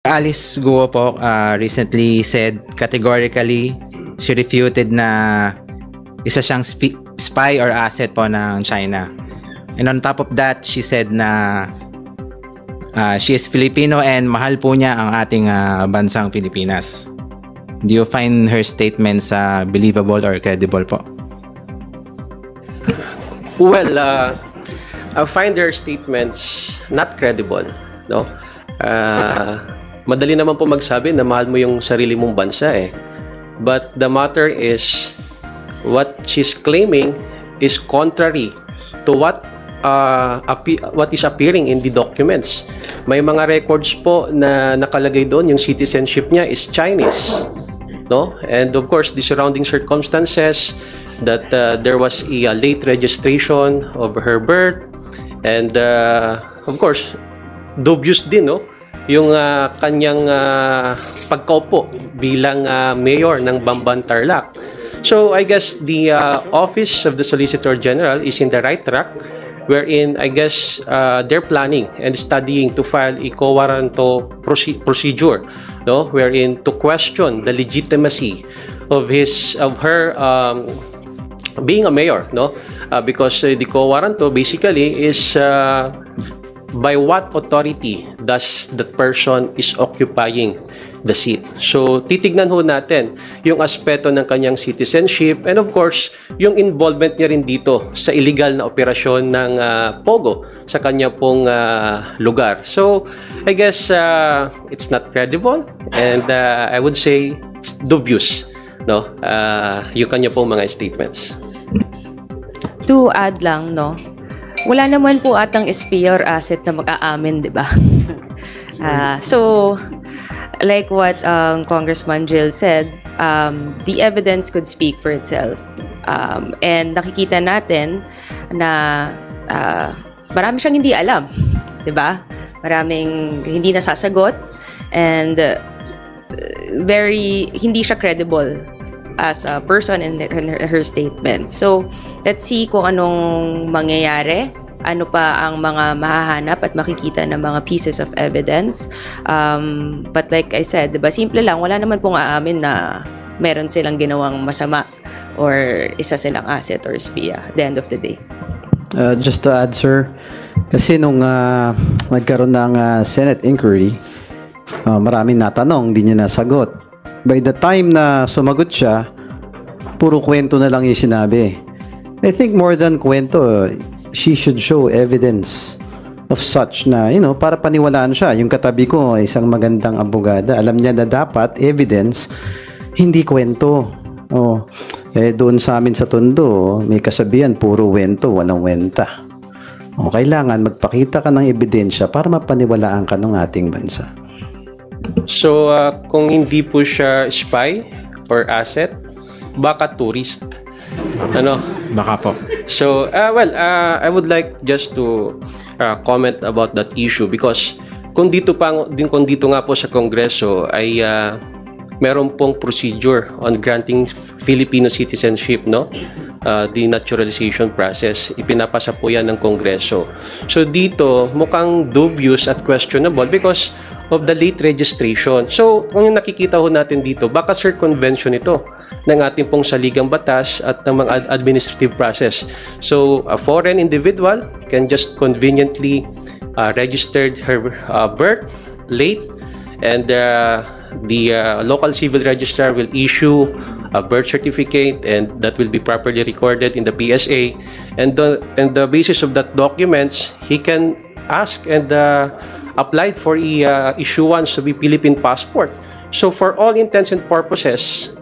Alice Guo po recently said categorically she refuted na isa siyang spy or asset po ng China. And on top of that, she said na she is Filipino and mahal po niya ang ating bansang Pilipinas. Do you find her statements believable or credible po? Well, I find her statements not credible, no? Madali naman po magsabi na mahal mo yung sarili mong bansa eh. But the matter is, what she's claiming is contrary to what is appearing in the documents. May mga records po na nakalagay doon, yung citizenship niya is Chinese, no? And of course, the surrounding circumstances that there was a late registration of her birth, and of course, dubious din, no? Yung kanyang pagkaupo bilang mayor ng Bamban Tarlac. So I guess the Office of the Solicitor General is in the right track, wherein I guess they're planning and studying to file a quo warranto procedure, no, wherein to question the legitimacy of her being a mayor, no, because the quo warranto basically is by what authority does that person is occupying the seat. So, titignan ho natin yung aspeto ng kanyang citizenship and of course, yung involvement niya rin dito sa illegal na operasyon ng POGO sa kanya pong lugar. So, I guess it's not credible and I would say it's dubious, no? Yung kanya pong mga statements. To add lang, no? Wala naman po atang SPA or asset na mag-aamin, di ba? So, like what Congressman Jill said, the evidence could speak for itself. And nakikita natin na marami siyang hindi alam, di ba? Maraming hindi nasasagot and hindi siya credible as a person in her statement. So, let's see kung anong mangyayari, ano pa ang mga mahahanap at makikita ng mga pieces of evidence. But like I said, diba, simple lang, wala naman pong aamin na meron silang ginawang masama or isa silang asset or SPIA at the end of the day. Just to add, sir, kasi nung nagkaroon ng Senate inquiry, maraming natanong, hindi niya nasagot. By the time na sumagot siya, puro kwento na lang yung sinabi. I think more than kwento, she should show evidence of such na, para paniwalaan siya. Yung katabi ko, isang magandang abogada. Alam niya na dapat evidence, hindi kwento. Doon sa amin sa Tondo, may kasabihan, puro kwento, walang wenta. Kailangan magpakita ka ng ebidensya para mapaniwalaan ka ng ating bansa. So, kung hindi po siya spy or asset, baka tourist. Ano? Baka po. So, I would like just to comment about that issue because kung dito nga po sa Kongreso ay meron pong procedure on granting Filipino citizenship, no? The naturalization process, ipinapasa po yan ng Kongreso. So dito, mukhang dubious at questionable because of the late registration. So, kung yung nakikita ho natin dito, baka circumvention ito ng ating pong saligang batas at ng mga administrative process. So, a foreign individual can just conveniently register her birth late and the local civil registrar will issue a birth certificate and that will be properly recorded in the PSA, and the basis of that documents he can ask and apply for issuance to be Philippine passport. So for all intents and purposes,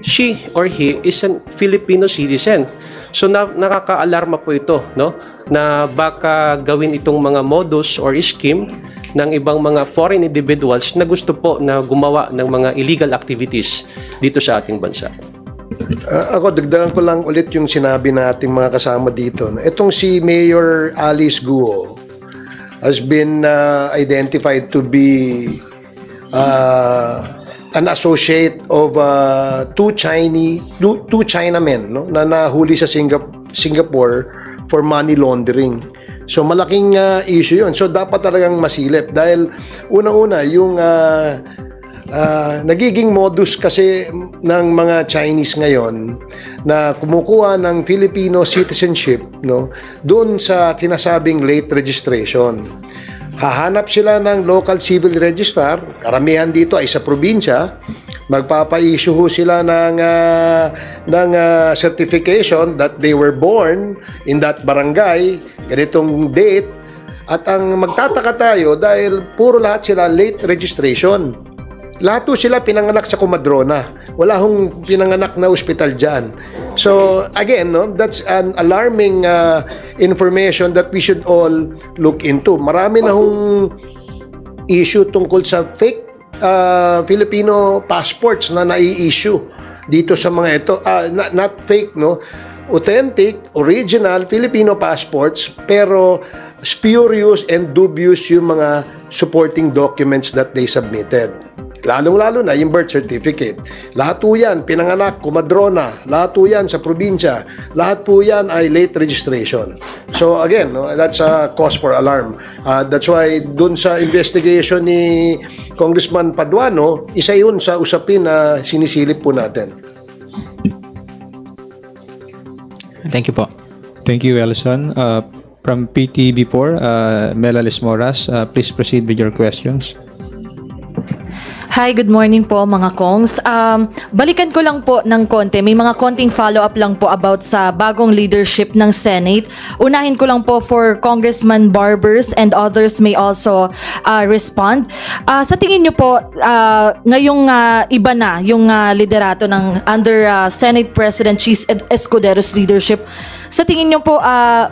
she or he is a Filipino citizen. So nakaka-alarma po ito, no? Na baka gawin itong mga modus or scheme ng ibang mga foreign individuals na gusto po na gumawa ng mga illegal activities dito sa ating bansa. Ako, dagdagan ko lang ulit yung sinabi nating mga kasama dito. Itong si Mayor Alice Guo has been identified to be an associate of two Chinamen, no, na nahuli sa Singapore for money laundering. So malaking issue yun. So dapat talagang masilip dahil unang-una yung nagiging modus kasi ng mga Chinese ngayon na kumukuha ng Filipino citizenship, no, doon sa sinasabing late registration. Hahanap sila ng local civil registrar, karamihan dito ay sa probinsya, magpapa-issue sila ng certification that they were born in that barangay, ganitong date, at ang magtataka tayo dahil puro lahat sila late registration. Lahat po sila pinanganak sa Comadrona. Wala hong pinanganak na ospital dyan. So, again, no, that's an alarming information that we should all look into. Marami na hong issue tungkol sa fake Filipino passports na nai-issue dito sa mga ito. Not fake, no? Authentic, original Filipino passports, pero spurious and dubious yung mga supporting documents that they submitted. Lalong-lalo na yung birth certificate. Lahat po yan, pinanganak, Comadrona, lahat po yan sa probinsya, lahat po yan ay late registration. So again, no, that's a cause for alarm. That's why dun sa investigation ni Congressman Paduano, isa yun sa usapin na sinisilip po natin. Thank you po. Thank you, Ellison. From PTB4, Melalis Moras, please proceed with your questions. Hi, good morning po mga Kongs. Balikan ko lang po ng konti. May mga konting follow-up lang po about sa bagong leadership ng Senate. Unahin ko lang po for Congressman Barbers and others may also respond. Sa tingin nyo po, ngayong iba na yung liderato ng under Senate President Chis Escudero's leadership, sa tingin nyo po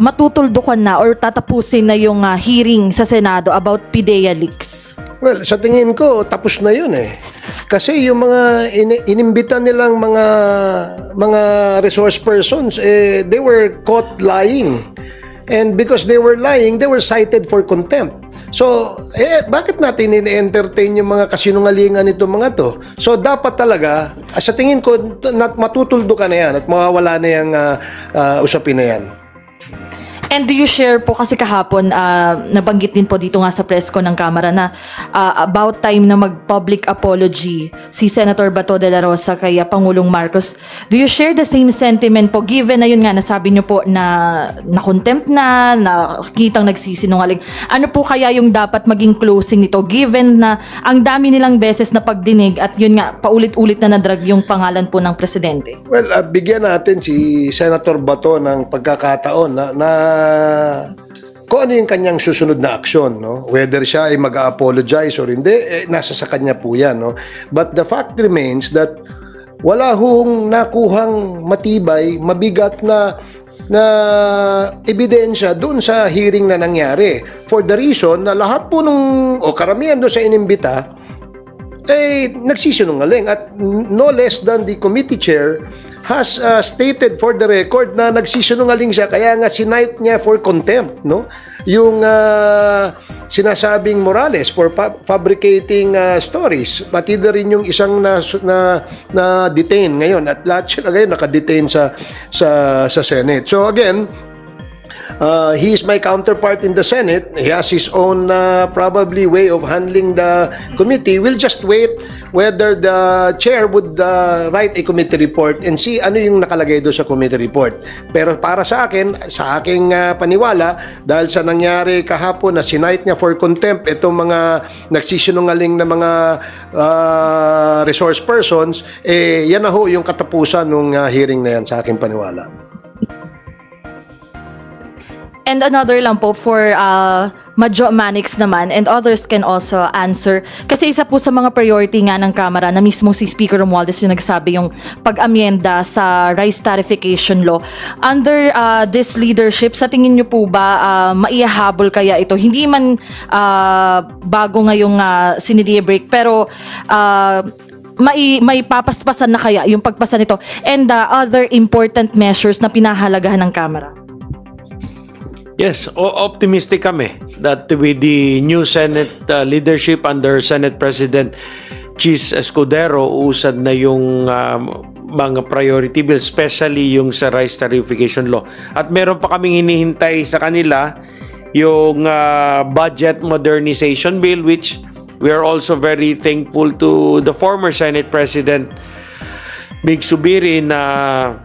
matutuldukan na or tatapusin na yung hearing sa Senado about PIDEA leaks? Well, sa tingin ko, tapos na yun eh. Kasi yung mga inimbita nilang mga resource persons, they were caught lying. And because they were lying, they were cited for contempt. So, bakit natin in-entertain yung mga kasinungalingan nito mga to? So, dapat talaga, sa tingin ko, matutuldo ka na yan at mawawala na yung usapin na yan. And do you share po kasi kahapon, nabanggit din po dito nga sa press ko ng Kamara na about time na mag-public apology si Senator Bato de la Rosa kay Pangulong Marcos. Do you share the same sentiment po given na yun nga nasabi nyo po na na-contempt na kitang nagsisinungaling? Ano po kaya yung dapat maging closing nito given na ang dami nilang beses na pagdinig at yun nga paulit-ulit na nadrag yung pangalan po ng presidente? Well, bigyan natin si Senator Bato ng pagkakataon na kung ano yung kanyang susunod na aksyon, no? Whether siya ay mag-apologize or hindi, nasa sa kanya po yan, no? But the fact remains that wala hong nakuhang matibay, mabigat na ebidensya doon sa hearing na nangyari. For the reason na lahat po karamihan doon sa inimbita nagsisinungaling at no less than the committee chair has stated for the record na nagsisinungaling siya kaya nga sinight niya for contempt, no? Yung sinasabing Morales for fabricating stories, pati na rin yung isang na detain ngayon at lahat sila ngayon naka-detain sa Senate. So again, he is my counterpart in the Senate. He has his own probably way of handling the committee. We'll just wait whether the chair would write a committee report and see ano yung nakalagay doon sa committee report. Pero para sa akin, sa aking paniwala, dahil sa nangyari kahapon na sinight niya for contempt itong mga nagsisinungaling na mga resource persons, yan na ho yung katapusan ng hearing na yan sa aking paniwala. And another lang po for Madjo Manix naman and others can also answer. Kasi isa po sa mga priority nga ng Kamara na mismo si Speaker Romualdez yung nagsabi yung pag-amyenda sa rice tarification law. Under this leadership, sa tingin nyo po ba maihahabol kaya ito? Hindi man bago ngayong sinidie break pero may papaspasan na kaya yung pagpasa nito and other important measures na pinahalagahan ng Kamara? Yes, optimistic kami that with the new Senate leadership under Senate President Chis Escudero, usad na yung mga priority bill, especially yung sa rice tarification law. At meron pa kaming hinihintay sa kanila yung budget modernization bill, which we are also very thankful to the former Senate President Mig Subiri na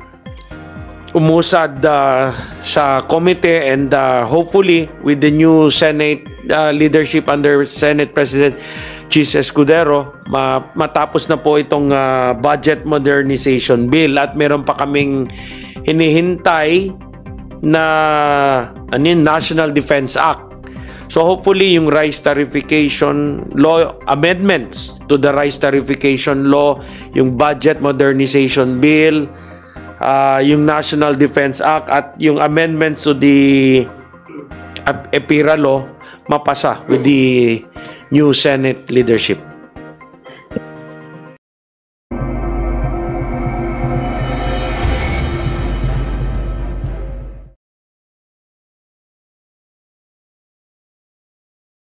umusad sa committee, and hopefully with the new Senate leadership under Senate President Chis Escudero, matapos na po itong budget modernization bill, at meron pa kaming hinihintay na National Defense Act. So hopefully yung rice tariffication law, amendments to the rice tariffication law, yung budget modernization bill, yung National Defense Act, at yung amendments to the EPIRA law mapasa with the new Senate leadership.